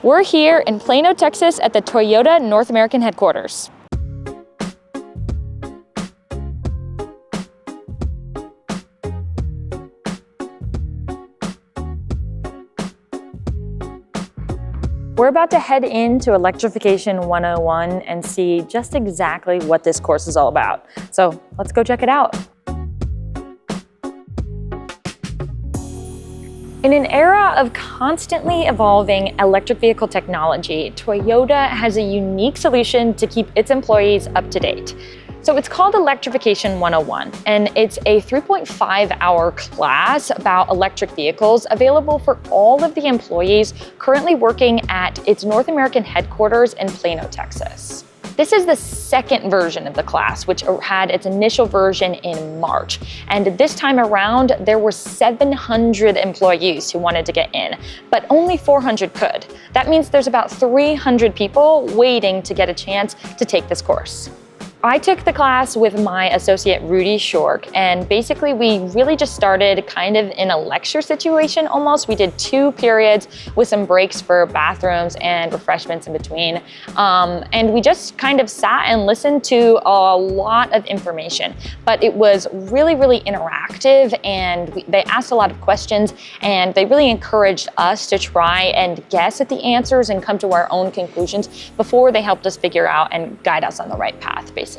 We're here in Plano, Texas at the Toyota North American headquarters. We're about to head into Electrification 101 and see just exactly what this course is all about. So let's go check it out. In an era of constantly evolving electric vehicle technology, Toyota has a unique solution to keep its employees up to date. So it's called Electrification 101, and it's a 3.5-hour class about electric vehicles available for all of the employees currently working at its North American headquarters in Plano, Texas. This is the second version of the class, which had its initial version in March. And this time around, there were 700 employees who wanted to get in, but only 400 could. That means there's about 300 people waiting to get a chance to take this course. I took the class with my associate Rudy Shork, and basically we really just started kind of in a lecture situation almost. We did 2 periods with some breaks for bathrooms and refreshments in between. And we just kind of sat and listened to a lot of information, but it was really, really interactive, and they asked a lot of questions, and they really encouraged us to try and guess at the answers and come to our own conclusions before they helped us figure out and guide us on the right path, basically.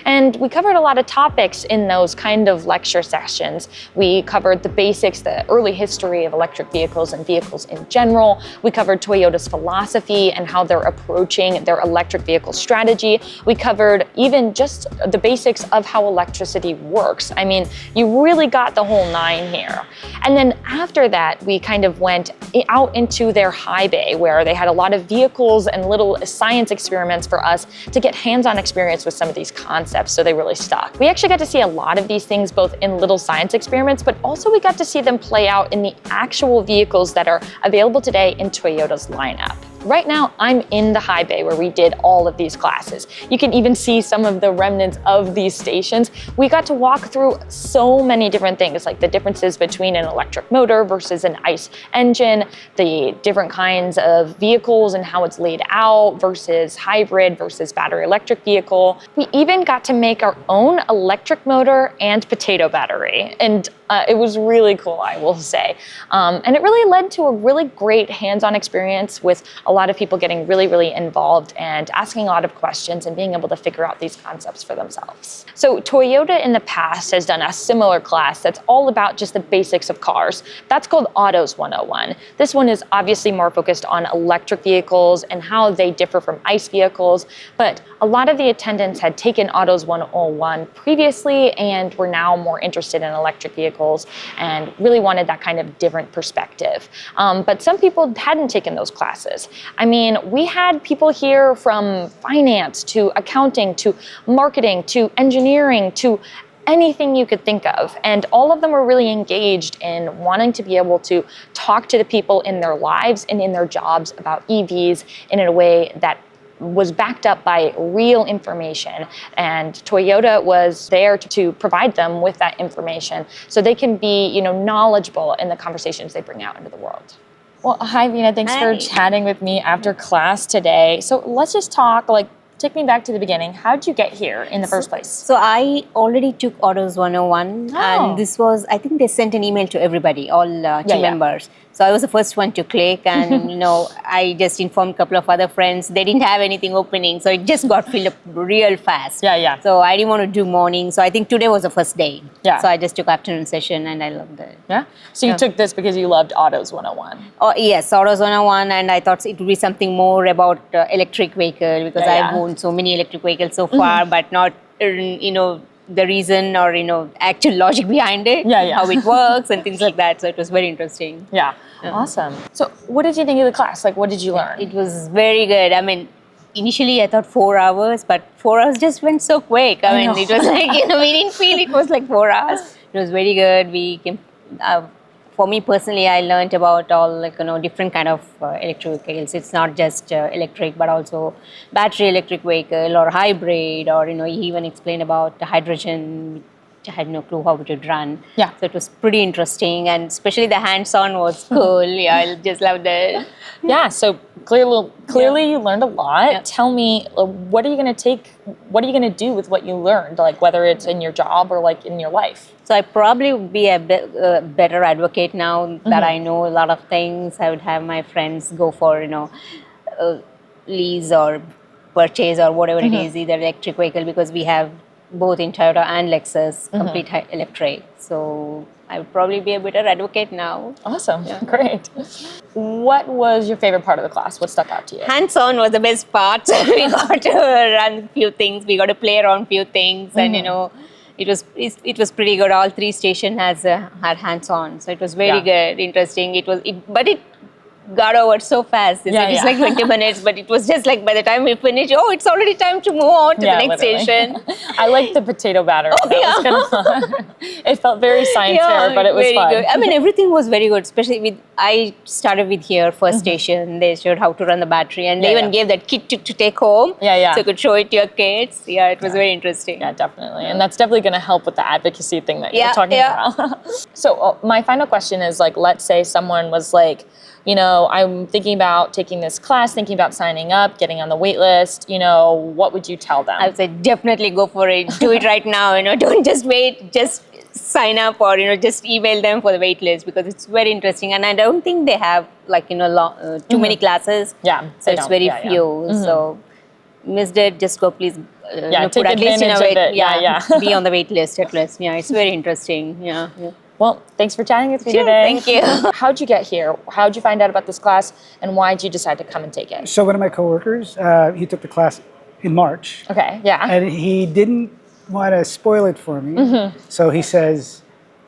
And we covered a lot of topics in those kind of lecture sessions. We covered the basics, the early history of electric vehicles and vehicles in general. We covered Toyota's philosophy and how they're approaching their electric vehicle strategy. We covered even just the basics of how electricity works. I mean, you really got the whole 9 here. And then after that, we kind of went out into their high bay where they had a lot of vehicles and little science experiments for us to get hands-on experience with some of these concepts, so they really stuck. We actually got to see a lot of these things both in little science experiments, but also we got to see them play out in the actual vehicles that are available today in Toyota's lineup. Right now, I'm in the high bay where we did all of these classes. You can even see some of the remnants of these stations. We got to walk through so many different things, like the differences between an electric motor versus an ICE engine, the different kinds of vehicles and how it's laid out versus hybrid versus battery electric vehicle. We even got to make our own electric motor and potato battery. And it was really cool, I will say. And it really led to a really great hands-on experience with a lot of people getting really, really involved and asking a lot of questions and being able to figure out these concepts for themselves. So Toyota in the past has done a similar class that's all about just the basics of cars. That's called Autos 101. This one is obviously more focused on electric vehicles and how they differ from ICE vehicles, but a lot of the attendants had taken Autos 101 previously and were now more interested in electric vehicles and really wanted that kind of different perspective. But some people hadn't taken those classes. I mean, we had people here from finance to accounting to marketing to engineering to anything you could think of. And all of them were really engaged in wanting to be able to talk to the people in their lives and in their jobs about EVs in a way that was backed up by real information, and Toyota was there to provide them with that information so they can be, knowledgeable in the conversations they bring out into the world. Well, hi, Veena. Thanks for chatting with me after class today. So let's just talk, take me back to the beginning. How did you get here in the first place? So I already took Autos 101, and this was, I think they sent an email to everybody, all team members. So I was the first one to click, and I just informed a couple of other friends. They didn't have anything opening, so it just got filled up real fast. So I didn't want to do morning, so I think today was the first day. So I just took afternoon session, and I loved it. So you took this because you loved Autos 101? Oh yes, Autos 101, and I thought it would be something more about electric vehicle, because I've owned so many electric vehicles so far, but not the reason or actual logic behind it, how it works and things like that. So it was very interesting. Awesome. So what did you think of the class? What did you learn? It was very good. I mean, initially I thought 4 hours, but 4 hours just went so quick. I mean, it was like, we didn't feel it was like 4 hours. It was very good. We came, for me personally, I learned about all different kind of electric vehicles. It's not just electric, but also battery electric vehicle or hybrid, or he even explained about hydrogen had no clue how it would run. Yeah. So it was pretty interesting, and especially the hands-on was cool. Yeah, I just loved it. Yeah, so clearly you learned a lot. Yeah. Tell me, what are you going to do with what you learned, like whether it's in your job or like in your life? So I probably would be a better advocate now that I know a lot of things. I would have my friends go for, lease or purchase or whatever it is, either electric vehicle, because we have both in Toyota and Lexus complete electric. So I would probably be a better advocate now. Awesome. Yeah. Great. What was your favorite part of the class? What stuck out to you? Hands-on was the best part. We got to run a few things. We got to play around a few things, and it was pretty good. All three stations had hands-on, so it was very good, interesting. But it got over so fast. It's like 20 minutes, but it was just like by the time we finished, it's already time to move on to the next station. I liked the potato batter. Oh, that was kind of fun. It felt very science fair, but it was fun. Good. I mean, everything was very good, especially I started with here, first station. They showed how to run the battery, and they even gave that kit to take home. So you could show it to your kids. Yeah, it was very interesting. Yeah, definitely. And that's definitely going to help with the advocacy thing that you're talking about. So my final question is, like, let's say someone was like, I'm thinking about taking this class, thinking about signing up, getting on the wait list, what would you tell them? I would say definitely go for it. Do it right now, don't just wait, just sign up or, just email them for the wait list, because it's very interesting. And I don't think they have too many classes. Yeah. So it's very few. So missed it, just go please. Take advantage of it. Be on the wait list at least. Yeah, it's very interesting. Yeah. Well, thanks for chatting with me today. Thank you. How'd you get here? How'd you find out about this class, and why'd you decide to come and take it? So one of my coworkers, he took the class in March. Okay, yeah. And he didn't want to spoil it for me. So he says,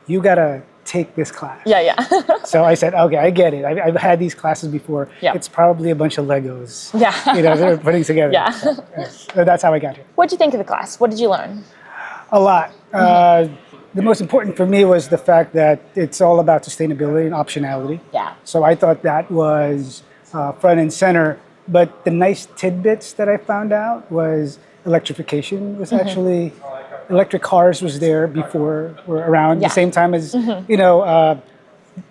you got to take this class. Yeah. So I said, okay, I get it. I've had these classes before. Yeah. It's probably a bunch of Legos. Yeah. They're putting together. Yeah. So that's how I got here. What'd you think of the class? What did you learn? A lot. The most important for me was the fact that it's all about sustainability and optionality. Yeah. So I thought that was front and center. But the nice tidbits that I found out was electrification was actually, electric cars was there before, were around the same time as,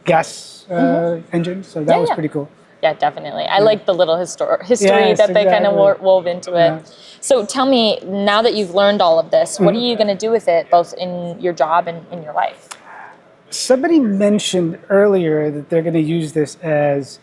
gas engines. So that was pretty cool. Yeah, definitely. I like the little history that they kind of wove into it. So tell me, now that you've learned all of this, what are you going to do with it, both in your job and in your life? Somebody mentioned earlier that they're going to use this as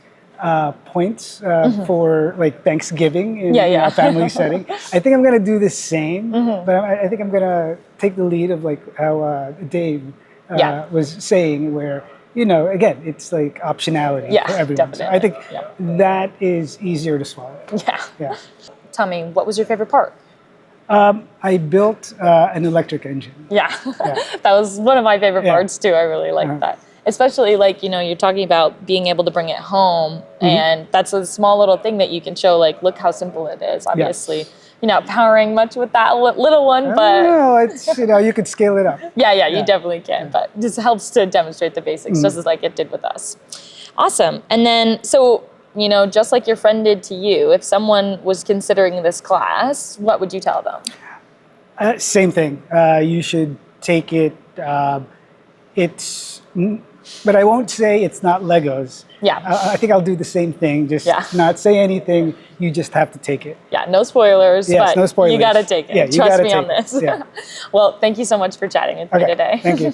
points for like Thanksgiving in a family setting. I think I'm going to do the same, but I think I'm going to take the lead of like how Dave was saying, where again, it's like optionality for everyone. Definitely. So I think that is easier to swallow. Yeah. Tell me, what was your favorite part? I built an electric engine. Yeah. That was one of my favorite parts too. I really liked that. Especially like, you're talking about being able to bring it home, and that's a small little thing that you can show, like, look how simple it is. Obviously, you're not powering much with that little one, but no, it's you could scale it up. Yeah, you definitely can, but it just helps to demonstrate the basics, just as like it did with us. Awesome. And then, so, just like your friend did to you, if someone was considering this class, what would you tell them? Same thing. You should take it. But I won't say it's not Legos. Yeah. I think I'll do the same thing, just not say anything. You just have to take it. Yeah, no spoilers, but no spoilers. you got to take it. Yeah, Trust me on this. Yeah. Well, thank you so much for chatting with me today. Thank you.